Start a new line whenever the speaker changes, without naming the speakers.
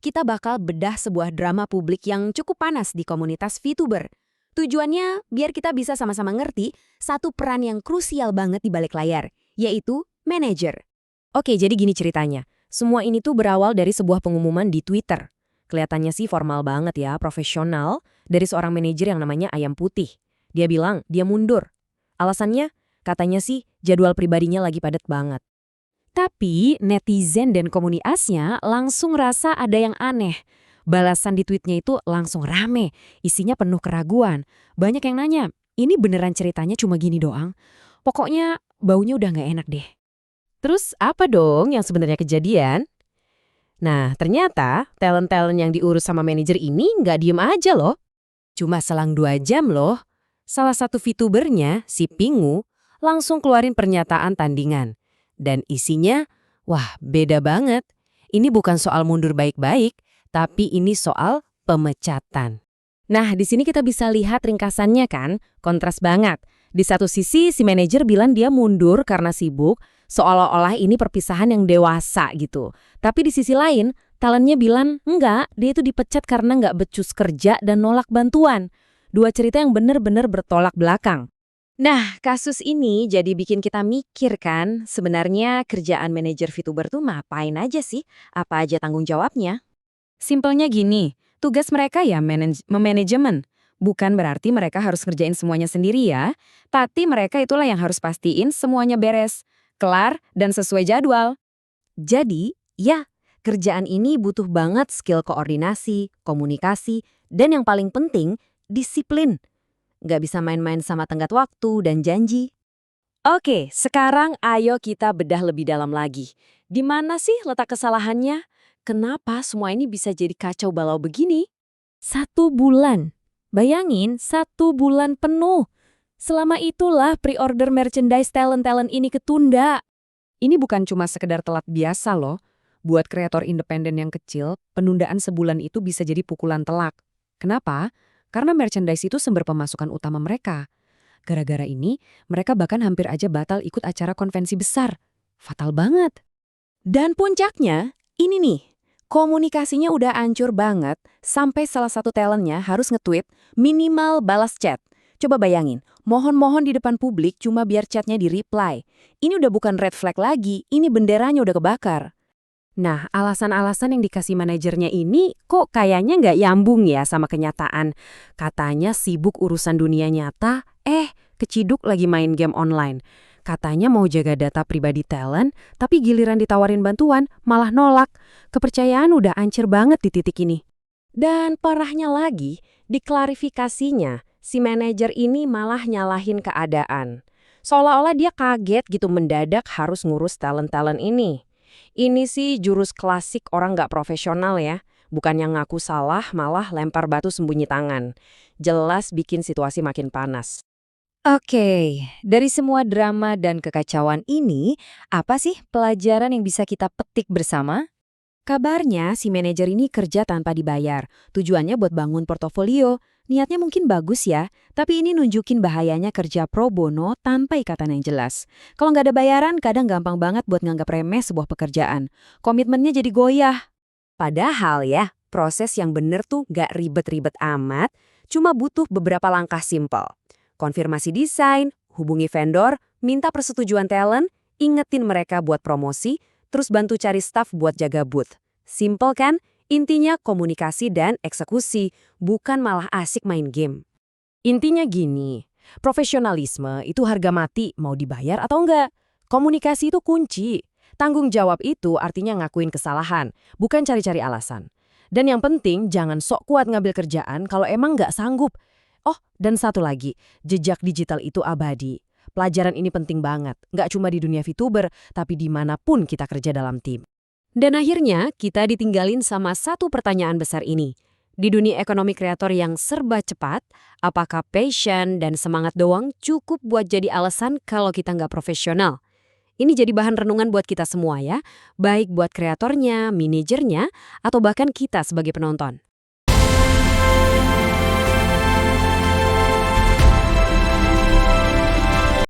kita bakal bedah sebuah drama publik yang cukup panas di komunitas VTuber. Tujuannya biar kita bisa sama-sama ngerti satu peran yang krusial banget di balik layar, yaitu manajer.
Oke, jadi gini ceritanya. Semua ini tuh berawal dari sebuah pengumuman di Twitter. Kelihatannya sih formal banget ya, profesional, dari seorang manajer yang namanya Ayam Putih. Dia bilang dia mundur. Alasannya, katanya sih jadwal pribadinya lagi padat banget. Tapi netizen dan komunitasnya langsung rasa ada yang aneh. Balasan di tweetnya itu langsung rame, isinya penuh keraguan. Banyak yang nanya, ini beneran ceritanya cuma gini doang? Pokoknya baunya udah nggak enak deh. Terus apa dong yang sebenarnya kejadian? Nah, ternyata talent-talent yang diurus sama manajer ini nggak diem aja loh. Cuma selang 2 jam loh. Salah satu VTubernya, si Pingu, langsung keluarin pernyataan tandingan. Dan isinya, wah beda banget. Ini bukan soal mundur baik-baik, tapi ini soal pemecatan. Nah, di sini kita bisa lihat ringkasannya kan, kontras banget. Di satu sisi, si manajer bilang dia mundur karena sibuk, seolah-olah ini perpisahan yang dewasa gitu. Tapi di sisi lain, talentnya bilang, enggak, dia itu dipecat karena nggak becus kerja dan nolak bantuan. Dua cerita yang benar-benar bertolak belakang. Nah, kasus ini jadi bikin kita mikir kan, sebenarnya kerjaan manajer VTuber tuh ngapain aja sih? Apa aja tanggung jawabnya? Simpelnya gini, tugas mereka ya memanajemen. Bukan berarti mereka harus ngerjain semuanya sendiri ya, tapi mereka itulah yang harus pastiin semuanya beres, kelar, dan sesuai jadwal. Jadi, ya, kerjaan ini butuh banget skill koordinasi, komunikasi, dan yang paling penting, disiplin. Nggak bisa main-main sama tenggat waktu dan janji. Oke, sekarang ayo kita bedah lebih dalam lagi. Di mana sih letak kesalahannya? Kenapa semua ini bisa jadi kacau balau begini? 1 bulan. Bayangin, 1 bulan penuh. Selama itulah pre-order merchandise talent-talent ini ketunda. Ini bukan cuma sekedar telat biasa loh. Buat kreator independen yang kecil, penundaan sebulan itu bisa jadi pukulan telak. Kenapa? Karena merchandise itu sumber pemasukan utama mereka. Gara-gara ini, mereka bahkan hampir aja batal ikut acara konvensi besar. Fatal banget. Dan puncaknya, ini nih. Komunikasinya udah hancur banget, sampai salah satu talentnya harus nge-tweet minimal balas chat. Coba bayangin, mohon-mohon di depan publik cuma biar chatnya di-reply. Ini udah bukan red flag lagi, ini benderanya udah kebakar. Nah, alasan-alasan yang dikasih manajernya ini kok kayaknya nggak nyambung ya sama kenyataan. Katanya sibuk urusan dunia nyata, keciduk lagi main game online. Katanya mau jaga data pribadi talent, tapi giliran ditawarin bantuan malah nolak. Kepercayaan udah ancur banget di titik ini. Dan parahnya lagi, di klarifikasinya, si manajer ini malah nyalahin keadaan. Seolah-olah dia kaget gitu mendadak harus ngurus talent-talent ini. Ini sih jurus klasik orang nggak profesional ya. Bukan yang ngaku salah, malah lempar batu sembunyi tangan. Jelas bikin situasi makin panas. Oke, dari semua drama dan kekacauan ini, apa sih pelajaran yang bisa kita petik bersama? Kabarnya si manajer ini kerja tanpa dibayar. Tujuannya buat bangun portofolio. Niatnya mungkin bagus ya, tapi ini nunjukin bahayanya kerja pro bono tanpa ikatan yang jelas. Kalau nggak ada bayaran, kadang gampang banget buat nganggap remeh sebuah pekerjaan. Komitmennya jadi goyah. Padahal ya, proses yang bener tuh nggak ribet-ribet amat, cuma butuh beberapa langkah simpel. Konfirmasi desain, hubungi vendor, minta persetujuan talent, ingetin mereka buat promosi, terus bantu cari staff buat jaga booth. Simple kan? Intinya komunikasi dan eksekusi, bukan malah asik main game. Intinya gini, profesionalisme itu harga mati mau dibayar atau enggak. Komunikasi itu kunci. Tanggung jawab itu artinya ngakuin kesalahan, bukan cari-cari alasan. Dan yang penting jangan sok kuat ngambil kerjaan kalau emang nggak sanggup. Oh, dan satu lagi, jejak digital itu abadi. Pelajaran ini penting banget, nggak cuma di dunia VTuber, tapi dimanapun kita kerja dalam tim. Dan akhirnya, kita ditinggalin sama satu pertanyaan besar ini. Di dunia ekonomi kreator yang serba cepat, apakah passion dan semangat doang cukup buat jadi alasan kalau kita nggak profesional? Ini jadi bahan renungan buat kita semua ya, baik buat kreatornya, manajernya, atau bahkan kita sebagai penonton.